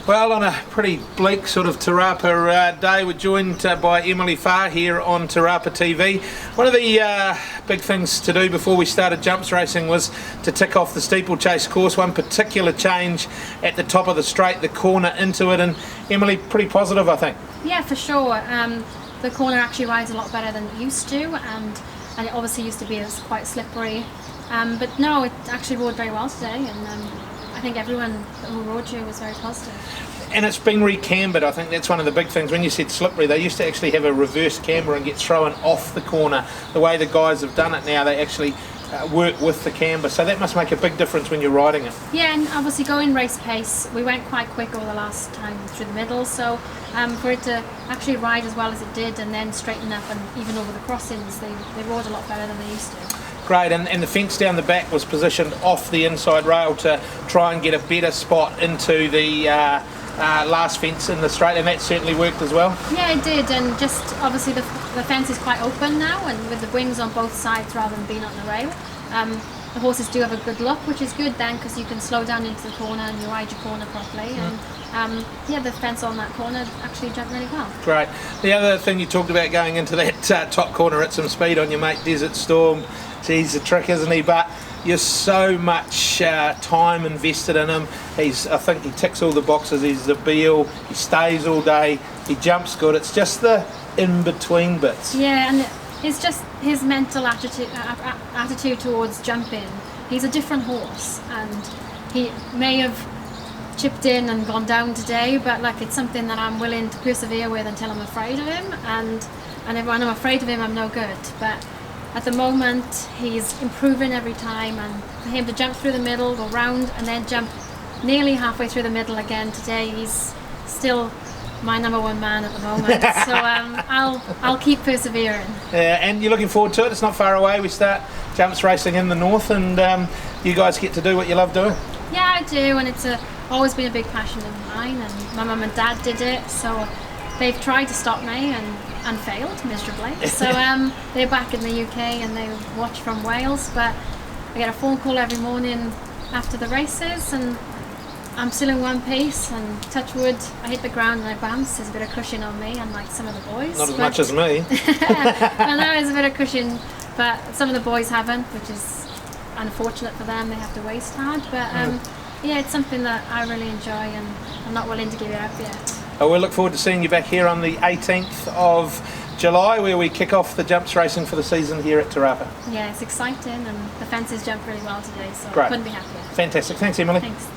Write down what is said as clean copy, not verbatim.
Well, on a pretty bleak sort of Te Rapa day, we're joined by Emily Farr here on Te Rapa TV. One of the big things to do before we started jumps racing was to tick off the Steeplechase course. One particular change at the top of the straight, the corner into it, and Emily, pretty positive, I think. Yeah, for sure. The corner actually rides a lot better than it used to, and it obviously used to be quite slippery. But no, it actually rode very well today, and I think everyone who rode here was very positive. And it's been recambered. I think that's one of the big things. When you said slippery, they used to actually have a reverse camber and get thrown off the corner. The way the guys have done it now, they actually work with the camber, so that must make a big difference when you're riding it. Yeah, and obviously going race pace, we went quite quick over the last time through the middle, so for it to actually ride as well as it did and then straighten up, and even over the crossings, they rode a lot better than they used to. Great, and the fence down the back was positioned off the inside rail to try and get a better spot into the last fence in the straight, and that certainly worked as well. Yeah, it did, and just obviously the fence is quite open now, and with the wings on both sides rather than being on the rail, the horses do have a good look, which is good then, because you can slow down into the corner and you ride your corner properly. And yeah, the fence on that corner actually jumped really well. Great. The other thing you talked about going into that top corner at some speed on your mate Desert Storm, he's a trick, isn't he? But you're so much time invested in him. I think he ticks all the boxes. He's the be-all. He stays all day. He jumps good. It's just the in-between bits. Yeah, and it's just his mental attitude towards jumping. He's a different horse, and he may have chipped in and gone down today, but like, it's something that I'm willing to persevere with until I'm afraid of him, and when I'm afraid of him, I'm no good. But at the moment, he's improving every time, and for him to jump through the middle, go round, and then jump nearly halfway through the middle again today, he's still my number one man at the moment. So I'll keep persevering. Yeah, and you're looking forward to it. It's not far away. We start jumps racing in the north, and you guys get to do what you love doing. Yeah, I do, and it's always been a big passion of mine, and my mum and dad did it, so they've tried to stop me and failed miserably. So they're back in the UK and they watch from Wales, but I get a phone call every morning after the races, and I'm still in one piece, and touch wood, I hit the ground and I bounce. There's a bit of cushion on me, unlike some of the boys. Not as much as me. I know there's a bit of cushion, but some of the boys haven't, which is unfortunate for them. They have to waste hard, but yeah, it's something that I really enjoy, and I'm not willing to give it up yet. We'll look forward to seeing you back here on the 18th of July, where we kick off the jumps racing for the season here at Te Rapa. Yeah, it's exciting, and the fences jumped really well today, so Great. I couldn't be happier. Fantastic. Thanks, Emily. Thanks.